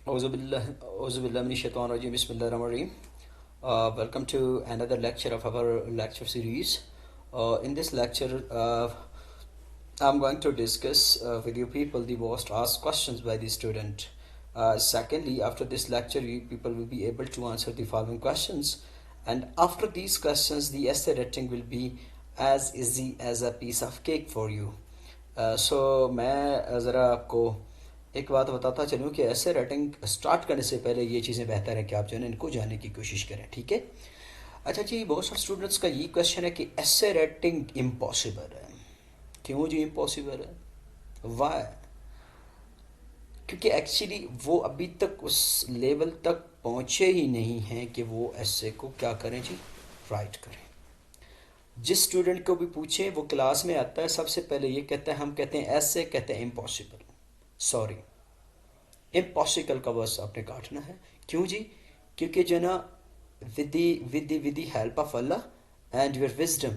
Auzubillahi Bismillahirrahmanirrahim. Welcome to another lecture of our lecture series. In this lecture, I'm going to discuss with you people the most asked questions by the student. Secondly, after this lecture, you people will be able to answer the following questions. And after these questions, the essay writing will be as easy as a piece of cake for you. मैं ज़रा आपको एक बात बताता चलूँ कि ऐसे writing start करने से पहले ये चीज़ें बेहतर है कि आप जो है ना इनको जानने की कोशिश करें, ठीक है। अच्छा जी, बहुत सारे स्टूडेंट्स का ये क्वेश्चन है कि ऐसे राइटिंग इम्पॉसिबल है। क्यों जी इम्पॉसिबल है? वाई? क्योंकि एक्चुअली वो अभी तक उस लेवल तक पहुँचे ही नहीं हैं कि वो ऐसे को क्या करें जी, राइट करें। जिस स्टूडेंट को भी पूछे वो क्लास में आता है सबसे पहले ये कहता है, हम कहते हैं ऐसे, कहते हैं इम्पॉसिबल। सॉरी, इम्पॉसिबल का वर्स आपने काटना है। क्यों जी? क्योंकि जो ना with the help of Allah and your wisdom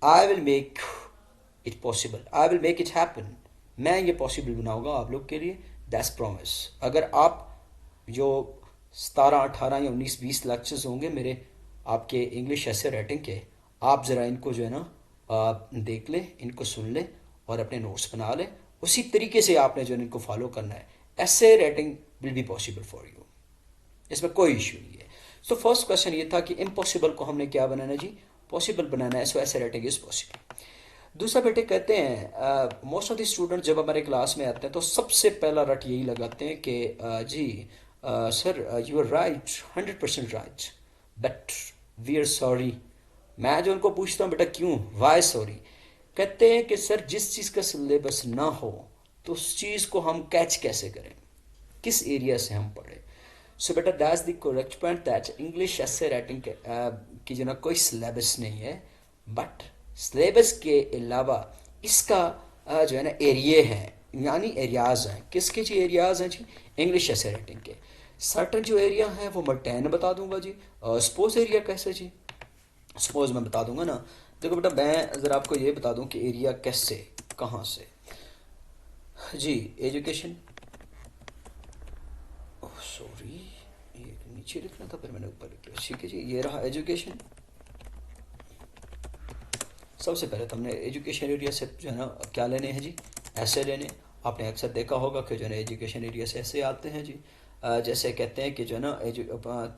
I will make it possible, I will make it happen. मैं ये पॉसिबल बनाऊंगा आप लोग के लिए, दैट्स प्रॉमिस। अगर आप जो 17, 18 या 19, 20 लेक्चर्स होंगे मेरे आपके इंग्लिश ऐसे राइटिंग के, आप ज़रा इनको जो है ना देख लें, इनको सुन लें और अपने नोट्स बना लें। उसी तरीके से आपने जो है इनको फॉलो करना है। ऐसे writing will be possible for you, इसमें कोई इशू नहीं है। सो फर्स्ट क्वेश्चन ये था कि इम्पॉसिबल को हमने क्या बनाना जी, पॉसिबल बनाना है। सो ऐसे राइटिंग इज पॉसिबल। दूसरा बेटे कहते हैं मोस्ट ऑफ द स्टूडेंट जब हमारे क्लास में आते हैं तो सबसे पहला रट यही लगाते हैं कि जी sir you are right, 100% right, but we are sorry. मैं जो उनको पूछता हूँ बेटा क्यों, वाई सॉरी, कहते हैं कि सर जिस चीज़ का सिलेबस ना हो तो उस चीज़ को हम कैच कैसे करें, किस एरिया से हम पढ़े। सो बेटा that's the correct point that English ऐसे राइटिंग की जो ना कोई सिलेबस नहीं है, बट सिलेबस के अलावा इसका जो है ना एरिया है, यानी एरियाज हैं। किसके जी एरियाज हैं जी, इंग्लिश ऐसे राइटिंग के। सर्टन जो एरिया है वो मैं 10 बता दूंगा जी। सपोज एरिया कैसे जी, सपोज मैं बता दूंगा ना। देखो बेटा मैं ज़रा आपको ये बता दूं कि एरिया कैसे, कहाँ से जी। एजुकेशन, सॉरी ये नीचे लिखना था फिर मैंने ऊपर लिख लिया, ठीक है जी। ये रहा एजुकेशन। सबसे पहले तो हमने एजुकेशन एरिया से जो है ना क्या लेने हैं जी, ऐसे लेने। आपने अक्सर देखा होगा कि जो है ना एजुकेशन एरिया से ऐसे आते हैं जी। जैसे कहते हैं कि जो है ना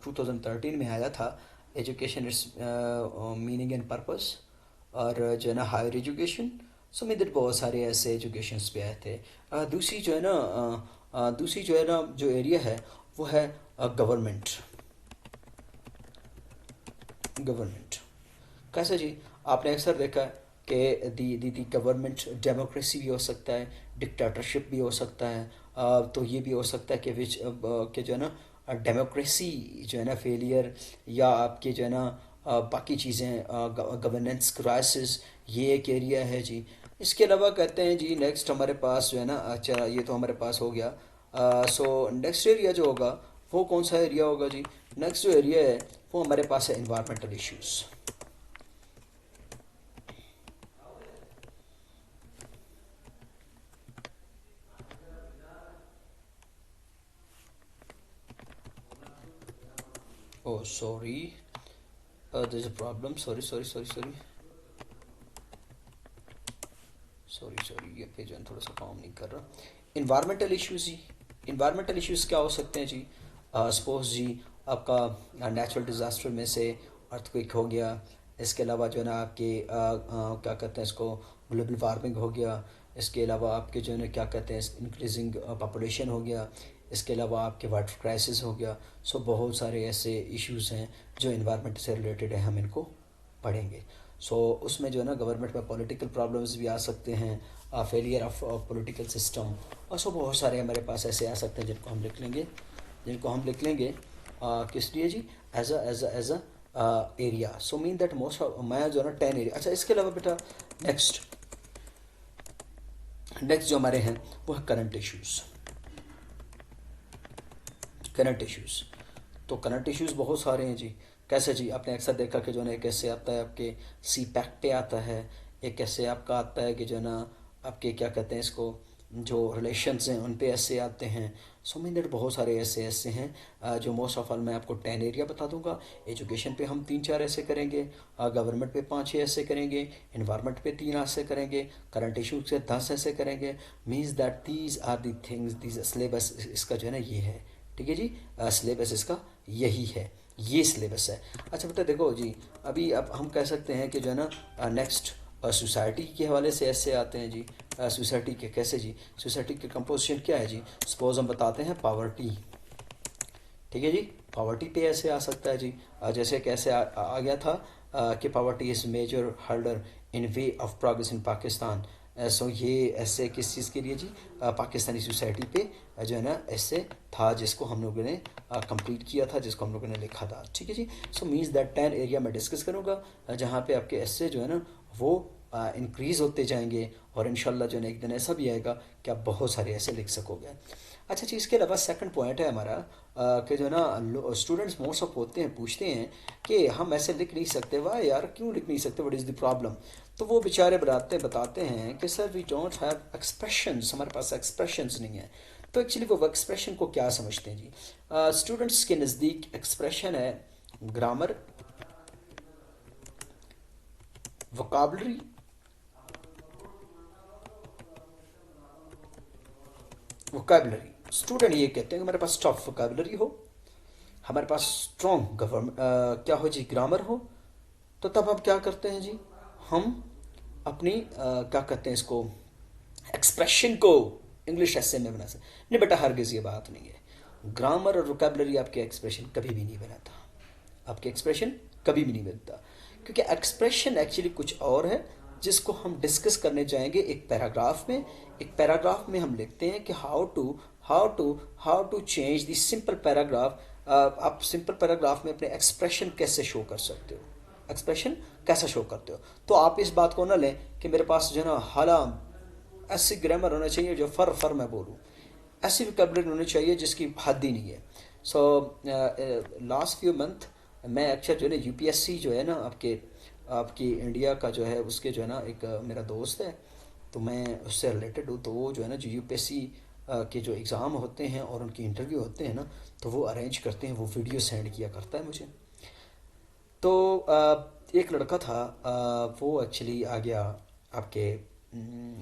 2013 में आया था education it's meaning and purpose, और जो है ना हायर एजुकेशन। सो में बहुत सारे ऐसे एजुकेशन पे आए थे। दूसरी जो है ना दूसरी जो है ना जो एरिया है वो है गवर्नमेंट। गवर्नमेंट कैसे जी, आपने अक्सर देखा है कि दी गवर्नमेंट डेमोक्रेसी भी हो सकता है, डिक्टेटरशिप भी हो सकता है। तो ये भी हो सकता है कि कि जो है ना डेमोक्रेसी जो है ना फेलियर, या आपके जो है ना बाकी चीज़ें गवर्नेंस क्राइसिस, ये एक एरिया है जी। इसके अलावा कहते हैं जी नेक्स्ट हमारे पास जो है ना, अच्छा ये तो हमारे पास हो गया। सो नेक्स्ट एरिया जो होगा वो कौन सा एरिया होगा जी, नेक्स्ट जो एरिया है वो हमारे पास है environmental issues. Oh, sorry. There's a problem. Sorry, sorry, sorry, sorry. Sorry sorry, ये पेज थोड़ा सा काम नहीं कर रहा। इन्वायरमेंटल इश्यूज जी, इन्वायरमेंटल इश्यूज क्या हो सकते हैं जी। सपोज जी आपका नेचुरल डिज़ास्टर में से अर्थक्वेक हो गया। इसके अलावा जो है ना आपके क्या कहते हैं इसको, ग्लोबल वार्मिंग हो गया। इसके अलावा आपके जो है ना क्या कहते हैं इंक्रीजिंग पॉपुलेशन हो गया। इसके अलावा आपके वाटर क्राइसिस हो गया। सो बहुत सारे ऐसे इश्यूज हैं जो इन्वायरमेंट से रिलेटेड है, हम इनको पढ़ेंगे। सो उसमें जो है ना गवर्नमेंट में पॉलिटिकल प्रॉब्लम्स भी आ सकते हैं, फेलियर ऑफ पॉलिटिकल सिस्टम, और सो बहुत सारे हमारे पास ऐसे आ सकते हैं जिनको हम लिख लेंगे, जिनको हम लिख लेंगे किस लिए जी, as a area. So mean that most मैं जो है ना 10 एरिया। अच्छा इसके अलावा बेटा नेक्स्ट नेक्स्ट जो हमारे हैं वो है करंट इश्यूज़। करंट इश्यूज़, तो करंट इश्यूज़ बहुत सारे हैं जी। कैसे जी, आपने अक्सर देखा कि जो है ना एक ऐसे आता है आपके सी पैक पे आता है, एक ऐसे आपका आता है कि जो है ना आपके क्या कहते हैं इसको जो रिलेशंस हैं उन पे ऐसे आते हैं। सो मैंने बहुत सारे ऐसे ऐसे हैं जो मोस्ट ऑफ ऑल मैं आपको 10 एरिया बता दूंगा। एजुकेशन पे हम 3-4 ऐसे करेंगे, गवर्नमेंट पे 5-6 ऐसे करेंगे, इन्वायरमेंट पे 3 ऐसे करेंगे, करंट इशूज से 10 ऐसे करेंगे। Means that these are the things, these syllabus इसका जो है ना ये है। ठीक है जी, सिलेबस इसका यही है, ये सिलेबस है। अच्छा बेटा देखो जी, अभी अब हम कह सकते हैं कि जो है ना नेक्स्ट सोसाइटी के हवाले से ऐसे आते हैं जी। सोसाइटी के कैसे जी, सोसाइटी के कंपोजिशन क्या है जी। सपोज हम बताते हैं पावर्टी। ठीक है जी, पावर्टी पे ऐसे आ सकता है जी। जैसे कैसे आ गया था कि poverty is major hurdle in way of progress in Pakistan. सो ये ऐसे किस चीज़ के लिए जी, पाकिस्तानी सोसाइटी पे जो है ना ऐसे था जिसको हम लोगों ने कंप्लीट किया था, जिसको हम लोगों ने लिखा था। ठीक है जी। सो मीन्स दैट 10 एरिया मैं डिस्कस करूँगा जहाँ पे आपके ऐसे जो है ना वो इंक्रीज़ होते जाएंगे, और इंशाल्लाह जो है ना एक दिन ऐसा भी आएगा कि आप बहुत सारे ऐसे लिख सकोगे। अच्छा जी, इसके अलावा सेकंड पॉइंट है हमारा कि जो है ना स्टूडेंट्स मोस्ट ऑफ होते हैं पूछते हैं कि हम ऐसे लिख नहीं सकते, वाह यार क्यों लिख नहीं सकते, व्हाट इज़ द प्रॉब्लम। तो वो बेचारे बताते हैं कि sir we don't have expressions, हमारे पास एक्सप्रेशंस नहीं है। तो एक्चुअली वो एक्सप्रेशन को क्या समझते हैं जी। स्टूडेंट्स के नज़दीक एक्सप्रेशन है ग्रामर, वोकाबलरी, वोकेबलरी। स्टूडेंट ये कहते हैं कि हमारे पास टफ वोकेबलरी हो, हमारे पास स्ट्रॉन्ग क्या हो जी, ग्रामर हो। तो तब हम क्या करते हैं जी, हम अपनी क्या कहते हैं इसको, एक्सप्रेशन को इंग्लिश ऐसे में बना सकते। नहीं बेटा हरगिज ये बात नहीं है, ग्रामर और वोकेबलरी आपके एक्सप्रेशन कभी भी नहीं बनाता, आपके एक्सप्रेशन कभी भी नहीं बनता। क्योंकि एक्सप्रेशन एक्चुअली कुछ और है जिसको हम डिस्कस करने जाएंगे एक पैराग्राफ में। एक पैराग्राफ में हम लिखते हैं कि how to change this simple paragraph. आप सिंपल पैराग्राफ में अपने एक्सप्रेशन कैसे शो कर सकते हो, एक्सप्रेशन कैसे शो करते हो। तो आप इस बात को ना लें कि मेरे पास जो है ना हाला ऐसी ग्रामर होना चाहिए जो फर फर मैं बोलूँ, ऐसी वोकेबलरी होनी चाहिए जिसकी हद ही नहीं है। सो लास्ट फ्यू मंथ मैं अक्सर जो है ना यूपीएससी जो है ना आपके आपकी इंडिया का जो है उसके जो है ना एक मेरा दोस्त है, तो मैं उससे रिलेटेड हूँ। तो वो जो है ना जो यूपीएससी के जो एग्ज़ाम होते हैं और उनके इंटरव्यू होते हैं ना, तो वो अरेंज करते हैं, वो वीडियो सेंड किया करता है मुझे। तो एक लड़का था, वो एक्चुअली आ गया आपके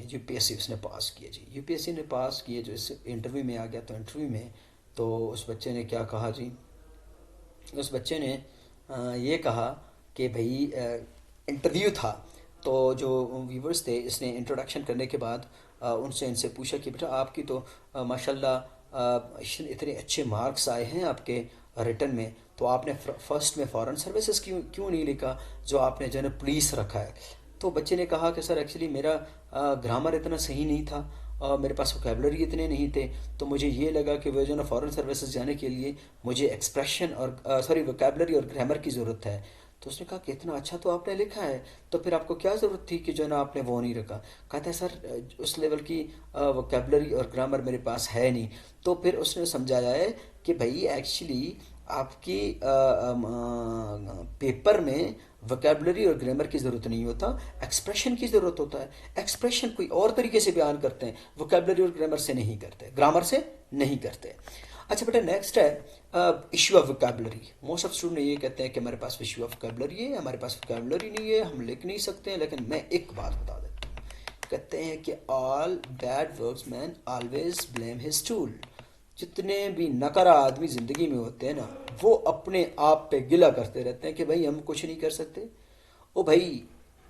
यूपीएससी, उसने पास किया जी, यूपीएससी ने पास किए, जो इस इंटरव्यू में आ गया। तो इंटरव्यू में तो उस बच्चे ने क्या कहा जी, उस बच्चे ने ये कहा कि भाई इंटरव्यू था, तो जो व्यूवर्स थे इसने इंट्रोडक्शन करने के बाद उनसे इनसे पूछा कि बेटा आपकी तो माशाल्लाह इतने अच्छे मार्क्स आए हैं आपके रिटर्न में, तो आपने फर्स्ट में फॉरेन सर्विसेज क्यों क्यों नहीं लिखा, जो आपने जो है ना पुलिस रखा है। तो बच्चे ने कहा कि सर एक्चुअली मेरा ग्रामर इतना सही नहीं था, मेरे पास वोकेबलरी इतने नहीं थे, तो मुझे ये लगा कि वो जो ना फॉरेन सर्विसेज जाने के लिए मुझे एक्सप्रेशन और सॉरी वोकेबलरी और ग्रामर की ज़रूरत है। तो उसने कहा कि इतना अच्छा तो आपने लिखा है, तो फिर आपको क्या ज़रूरत थी कि जो है ना आपने वो नहीं रखा। कहता है सर उस लेवल की वोकेबलरी और ग्रामर मेरे पास है नहीं। तो फिर उसने समझाया है कि भाई एक्चुअली आपकी पेपर में वोकेबलरी और ग्रामर की ज़रूरत नहीं होता, एक्सप्रेशन की ज़रूरत होता है। एक्सप्रेशन कोई और तरीके से बयान करते हैं, वोकेबलरी और ग्रामर से नहीं करते, ग्रामर से नहीं करते। अच्छा बेटा नेक्स्ट है issue of vocabulary. Most of student ये कहते हैं कि हमारे पास इशू ऑफ वोकेबलरी है, हमारे पास वोकेबलरी नहीं है, हम लिख नहीं सकते हैं। लेकिन मैं एक बात बता देता हूँ, कहते हैं कि all bad workmen always blame his tool. जितने भी नकारा आदमी ज़िंदगी में होते हैं ना, वो अपने आप पे गिला करते रहते हैं कि भाई हम कुछ नहीं कर सकते। ओ भाई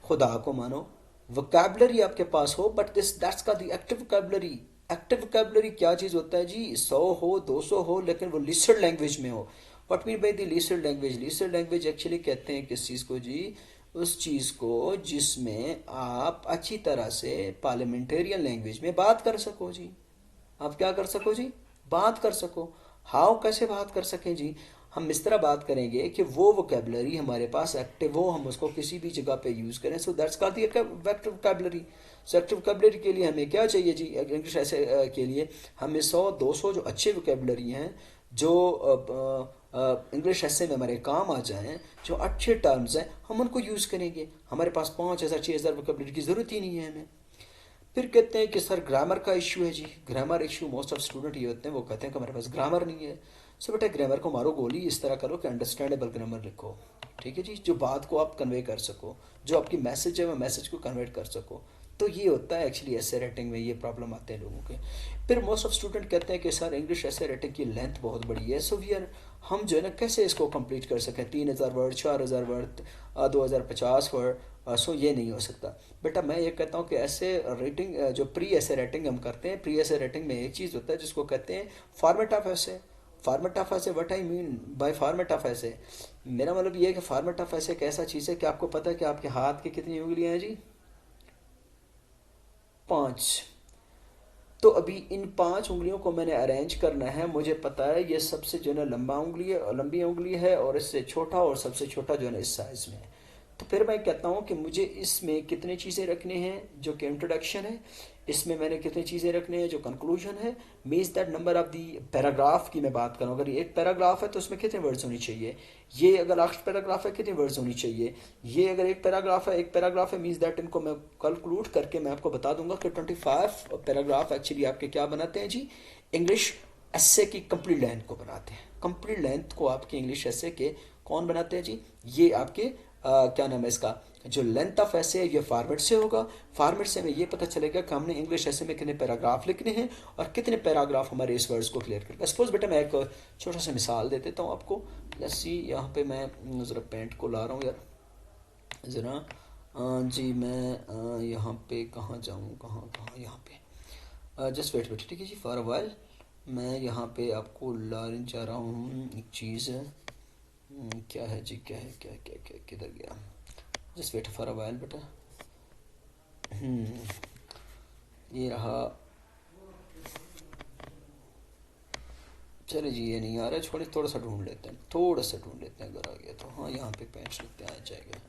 खुदा को मानो, वोकैबलरी आपके पास हो बट दिस दैट्स का दी एक्टिव वोकैबलरी। एक्टिव वोकैबलरी क्या चीज़ होता है जी, 100 हो 200 हो लेकिन वो लिस्टेड लैंग्वेज में हो। What mean by the listed language, listed language actually कहते हैं किस चीज़ को जी, उस चीज़ को जिसमें आप अच्छी तरह से पार्लियामेंटेरियन लैंग्वेज में बात कर सको जी। आप क्या कर सको जी, बात कर सको। हाउ कैसे बात कर सकें जी, हम इस तरह बात करेंगे कि वो वोकेबलरी हमारे पास एक्टिव हो, हम उसको किसी भी जगह पे यूज़ करें। So that's called the active vocabulary. So active vocabulary के लिए हमें क्या चाहिए जी, इंग्लिश ऐसे के लिए हमें 100 200 जो अच्छे वोकेबलरी हैं, जो इंग्लिश ऐसे में हमारे काम आ जाएं, जो अच्छे टर्म्स हैं, हम उनको यूज़ करेंगे। हमारे पास 5,000 6,000 वोकेबलरी की ज़रूरत ही नहीं है हमें। फिर कहते हैं कि सर ग्रामर का इशू है जी, grammar issue most of student ये होते हैं, वो कहते हैं कि हमारे पास ग्रामर नहीं है। सो बेटा ग्रामर को मारो गोली, इस तरह करो कि अंडरस्टैंडेबल ग्रामर लिखो, ठीक है जी, जो बात को आप कन्वे कर सको, जो आपकी मैसेज है वो मैसेज को कन्वर्ट कर सको। तो ये होता है एक्चुअली ऐसे राइटिंग में, ये प्रॉब्लम आते हैं लोगों के। फिर मोस्ट ऑफ स्टूडेंट कहते हैं कि सर इंग्लिश ऐसे राइटिंग की लेंथ बहुत बड़ी है, सो वी आर, हम जो है ना कैसे इसको कंप्लीट कर सकें, 3,000 वर्ड, 4,000 वर्ड, 2,050 वर्ड, सो ये नहीं हो सकता। बेटा मैं ये कहता हूँ कि ऐसे राइटिंग, जो प्री ऐसे राइटिंग हम करते हैं, प्री ऐसे राइटिंग में एक चीज़ होता है जिसको कहते हैं फॉर्मेट ऑफ ऐसे। फॉर्मेट ऑफ ऐसे, what I mean by format of ऐसे, मेरा मतलब ये है कि फॉर्मेट ऑफ ऐसे एक ऐसा चीज़ है कि आपको पता है कि आपके हाथ की कितनी उंगलियां हैं जी, 5। तो अभी इन 5 उंगलियों को मैंने अरेंज करना है, मुझे पता है ये सबसे जो है ना लंबा उंगली है, लंबी उंगली है, और इससे छोटा और सबसे छोटा जो है ना इस साइज में है। तो फिर मैं कहता हूँ कि मुझे इसमें कितनी चीज़ें रखनी हैं, जो कि इंट्रोडक्शन है, इसमें मैंने कितनी चीज़ें रखनी है जो कंक्लूजन है, means that number of the paragraph की मैं बात करूँ, अगर ये एक पैराग्राफ है तो उसमें कितने वर्ड्स होनी चाहिए, ये अगर लास्ट पैराग्राफ है कितने वर्ड्स होनी चाहिए, ये अगर एक पैराग्राफ है मीन्स दैट इनको मैं कंक्लूड करके मैं आपको बता दूंगा कि 25 पैराग्राफ एक्चुअली आपके क्या बनाते हैं जी, इंग्लिश एस्से की कंप्लीट लेंथ को बनाते हैं। कंप्लीट लेंथ को आपके इंग्लिश एस्से के कौन बनाते हैं जी, ये आपके क्या नाम है इसका, जो लेंथ ऑफ ऐसे है ये फॉर्मेट से होगा। फॉर्मेट से हमें ये पता चलेगा कि हमने इंग्लिश ऐसे में कितने पैराग्राफ लिखने हैं और कितने पैराग्राफ हमारे इस वर्ड्स को क्लियर करेगा। सपोज बेटा मैं एक छोटा सा मिसाल दे देता हूँ आपको। लेट्स सी, यहाँ पे मैं ज़रा पेंट को ला रहा हूँ यार ज़रा, जी मैं यहाँ पे कहाँ जाऊँ, कहाँ कहाँ, यहाँ पे जस्ट वेट वेट, ठीक है जी, फॉर अ वाइल मैं यहाँ पे आपको लाने जा रहा हूँ एक चीज़। क्या है जी, क्या है, क्या क्या क्या किधर गया, just wait for a while बेटा। ये रहा, चले जी ये नहीं आ रहा है, छोड़े, थोड़ा सा ढूंढ लेते हैं, थोड़ा सा ढूंढ लेते हैं, अगर आ गया तो। हाँ यहाँ पे पेंच लिखते आ जाएगा,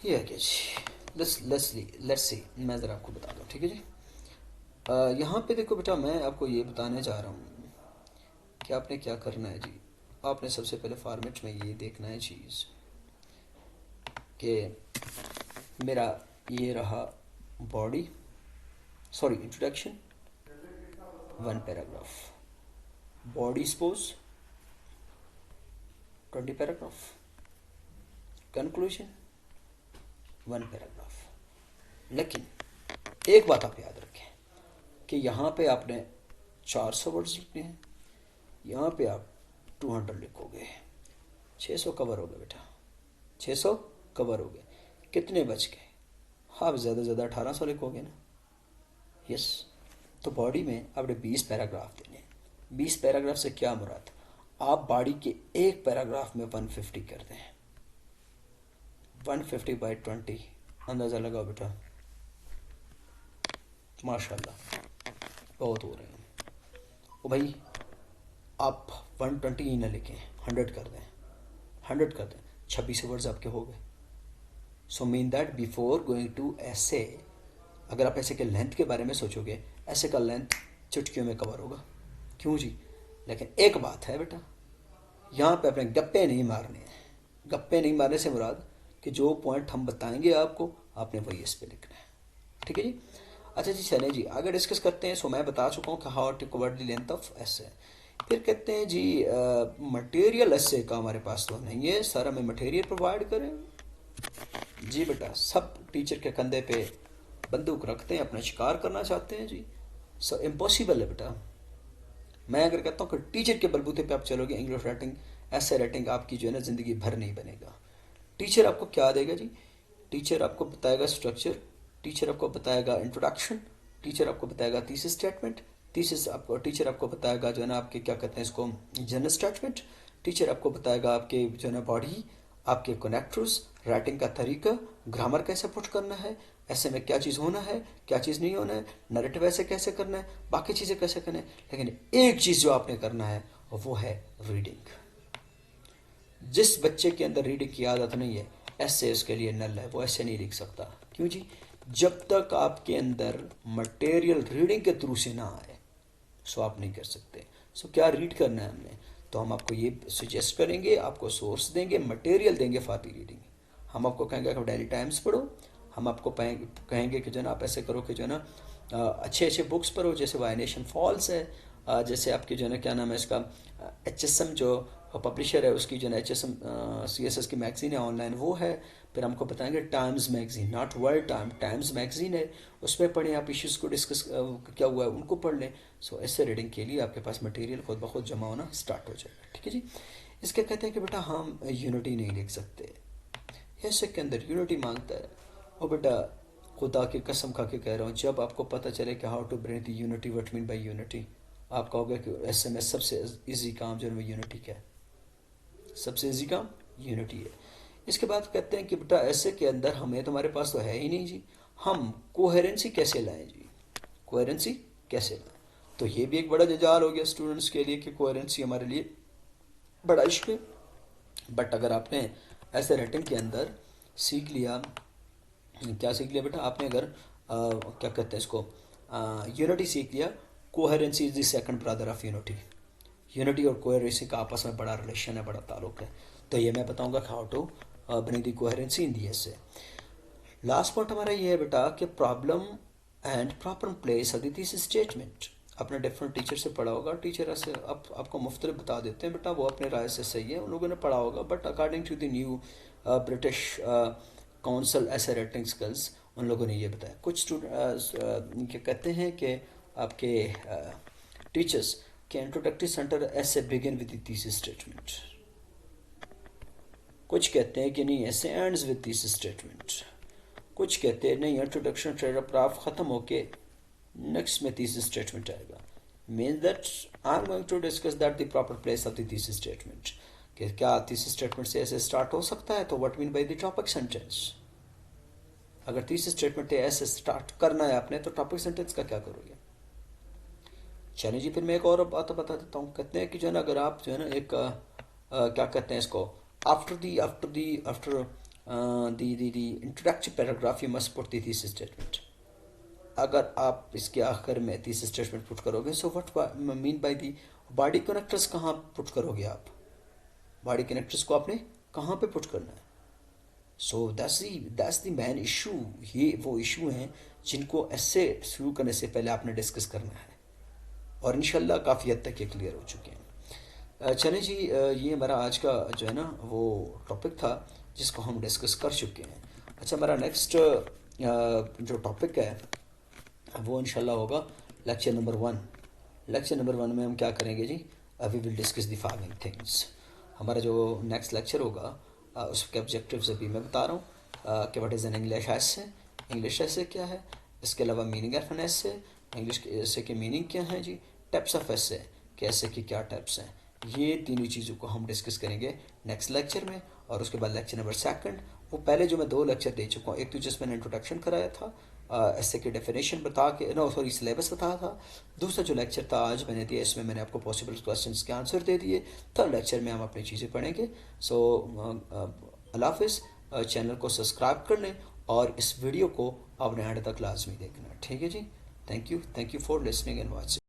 ये आ गया जी। लेट्स सी, मैं ज़रा आपको बता दूँ, ठीक है जी। यहाँ पे देखो बेटा, मैं आपको ये बताने जा रहा हूँ कि आपने क्या करना है जी। आपने सबसे पहले फॉर्मेट में ये देखना है चीज़ कि मेरा ये रहा body, sorry introduction, 1 paragraph, body suppose 20 paragraph, conclusion 1 paragraph. लेकिन एक बात आप याद रखें कि यहाँ पे आपने 400 वर्ड्स लिखने हैं, यहाँ पे आप 200 लिखोगे, 600 कवर हो गए बेटा, 600 कवर हो गए, कितने बच गए, आप ज़्यादा से ज़्यादा 1800 लिखोगे ना, यस। तो बॉडी में आपने 20 पैराग्राफ देने, 20 पैराग्राफ से क्या मुराद, आप बॉडी के एक पैराग्राफ में 150 कर दें, 150/20, अंदाज़ा लगाओ बेटा, माशाल्लाह बहुत हो रहे हैं। ओ भाई आप 120 ही ना लिखें, 100 कर दें, 100 कर दें, 26 वर्ड्स आपके हो गए। So mean that before going to essay, अगर आप ऐसे के लेंथ के बारे में सोचोगे, ऐसे का लेंथ चुटकियों में कवर होगा, क्यों जी। लेकिन एक बात है बेटा, यहाँ पे अपने गप्पे नहीं मारने हैं। गप्पे नहीं मारने से मुराद कि जो पॉइंट हम बताएंगे आपको, आपने वही इस पे लिखना है, ठीक है जी। अच्छा जी चलें जी आगे डिस्कस करते हैं। सो मैं बता चुका हूँ कि how to cover the length of essay. फिर कहते हैं जी मटेरियल ऐसे का हमारे पास तो नहीं है सर, हमें मटेरियल प्रोवाइड करें। जी बेटा, सब टीचर के कंधे पे बंदूक रखते हैं, अपना शिकार करना चाहते हैं जी, सो इम्पॉसिबल है बेटा। मैं अगर कहता हूँ कि टीचर के बलबूते पे आप चलोगे, इंग्लिश राइटिंग ऐसे राइटिंग आपकी जो है ना ज़िंदगी भर नहीं बनेगा। टीचर आपको क्या देगा जी, टीचर आपको बताएगा स्ट्रक्चर, टीचर आपको बताएगा इंट्रोडक्शन, टीचर आपको बताएगा थीसिस स्टेटमेंट, थीसिस आपको, टीचर आपको बताएगा जो है ना आपके क्या कहते हैं इसको, जनरल स्टेटमेंट, टीचर आपको बताएगा आपके जो है ना बॉडी, आपके कनेक्टर्स, राइटिंग का तरीका, ग्रामर कैसे पुट करना है, ऐसे में क्या चीज़ होना है, क्या चीज़ नहीं होना है, नरेटिव ऐसे कैसे करना है, बाकी चीज़ें कैसे करना है। लेकिन एक चीज़ जो आपने करना है वो है रीडिंग। जिस बच्चे के अंदर रीडिंग की आदत नहीं है, ऐसे उसके लिए नल है, वो ऐसे नहीं लिख सकता। क्यों जी, जब तक आपके अंदर मटेरियल रीडिंग के थ्रू से ना आए, सो आप नहीं कर सकते। सो क्या रीड करना है हमने, तो हम आपको ये सजेस्ट करेंगे, आपको सोर्स देंगे, मटेरियल देंगे फॉर दी रीडिंग। हम आपको कहेंगे कि डेली टाइम्स पढ़ो, हम आपको कहेंगे कि जो है ना आप ऐसे करो कि जो है ना अच्छे अच्छे बुक्स पढ़ो, जैसे वाई नेशन फॉल्स है, जैसे आपकी जो है ना क्या नाम है इसका, HSM जो पब्लिशर है उसकी जो है HSM CSS की मैगजीन है ऑनलाइन वो है। फिर हमको बताएंगे times magazine, not world time, times magazine है, उसमें पढ़ें आप, इश्यूज़ को डिस्कस क्या हुआ है उनको पढ़ लें। सो ऐसे रीडिंग के लिए आपके पास मटेरियल खुद ब खुद जमा होना स्टार्ट हो जाएगा। ठीक है जी। इसके कहते हैं कि बेटा हम यूनिटी नहीं लिख सकते, ऐसे के अंदर यूनिटी मांगता है। और बेटा खुदा की कसम खा के कह रहा हूँ, जब आपको पता चले कि how to bring the unity, what mean by unity, आप कहोगे कि SMS सबसे इजी काम जो है यूनिटी क्या है, सबसे इजी काम यूनिटी है। इसके बाद कहते हैं कि बेटा ऐसे के अंदर हमें, तुम्हारे पास तो है ही नहीं जी, हम कोहेरेंसी कैसे लाएं जी, कोहेरेंसी कैसे लाएं। तो ये भी एक बड़ा जंजाल हो गया स्टूडेंट्स के लिए कि कोहेरेंसी हमारे लिए बड़ा इश्क है। बट अगर आपने ऐसे राइटिंग के अंदर सीख लिया, क्या सीख लिया बेटा आपने, अगर क्या कहते हैं इसको, यूनिटी सीख लिया, coherency is the second brother of unity. Unity और कोहेरेंसी का आपस में बड़ा रिलेशन है, बड़ा ताल्लुक है। तो ये मैं बताऊंगा how to bring the coherency in the essay. Last point हमारा ये है बेटा कि problem and proper place of the thesis statement. अपने डिफरेंट टीचर से पढ़ा होगा, टीचर ऐसे आपको मुख्तलिफ बता देते हैं बेटा, वो अपने राय से सही है, उन लोगों ने पढ़ा होगा, but according to the new British council essay writing skills उन लोगों ने ये बताया। कुछ स्टूडेंट क्या कहते हैं कि आपके टीचर्स के इंट्रोडक्टरी सेंटर ऐसे begin with the thesis statement, कुछ कहते हैं कि नहीं ऐसे एंड्स विद थीसिस स्टेटमेंट, कुछ कहते हैं नहीं इंट्रोडक्शन पैराग्राफ खत्म होके नेक्स्ट में थीसिस स्टेटमेंट आएगा। Means that I am going to discuss that the proper place of the thesis statement, कि क्या थीसिस स्टेटमेंट से ऐसे स्टार्ट हो सकता है, तो what mean by the topic sentence. अगर थीसिस स्टेटमेंट ऐसे स्टार्ट करना है आपने, तो टॉपिक सेंटेंस का क्या करोगे। चलिए जी, फिर मैं एक और बात बता देता हूँ। कहते हैं कि जो है ना अगर आप जो है ना एक क्या कहते हैं इसको, after the introductory paragraph you must put the thesis statement. अगर आप इसके आखिर में थीसिस स्टेटमेंट पुट करोगे, so what mean by the body connectors कहाँ पुट करोगे आप, बॉडी कनेक्टर्स को आपने कहाँ पे पुट करना है। So that's the main issue. ये वो इशू हैं जिनको ऐसे शुरू करने से पहले आपने डिस्कस करना है, और इंशाल्लाह काफ़ी हद तक ये क्लियर हो चुके हैं। चलें जी, ये हमारा आज का जो है ना वो टॉपिक था जिसको हम डिस्कस कर चुके हैं। अच्छा, हमारा नेक्स्ट जो टॉपिक है वो इंशाल्लाह होगा लेक्चर नंबर 1। लेक्चर नंबर 1 में हम क्या करेंगे जी, we will discuss the following things. हमारा जो नेक्स्ट लेक्चर होगा उसके ऑब्जेक्टिव्स अभी मैं बता रहा हूँ कि what is an English essay, English essay क्या है, इसके अलावा meaning of an essay, English essay के मीनिंग क्या है जी, टाइप्स ऑफ एसे कि एसे की क्या टाइप्स हैं, ये तीनों चीज़ों को हम डिस्कस करेंगे नेक्स्ट लेक्चर में। और उसके बाद लेक्चर नंबर 2, वो पहले जो मैं 2 लेक्चर दे चुका हूँ, एक तो जिसमें इंट्रोडक्शन कराया था, ऐसे की डेफिनेशन बता के, नो सॉरी सिलेबस बताया था। दूसरा जो लेक्चर था आज मैंने दिया, इसमें मैंने आपको पॉसिबल क्वेश्चंस के आंसर दे दिए। थर्ड लेक्चर में हम अपनी चीज़ें पढ़ेंगे। सो अल्लाह हाफिज़। चैनल को सब्सक्राइब कर लें और इस वीडियो को आपने एंड तक लाजमी देखना, ठीक है जी। Thank you for listening and watching.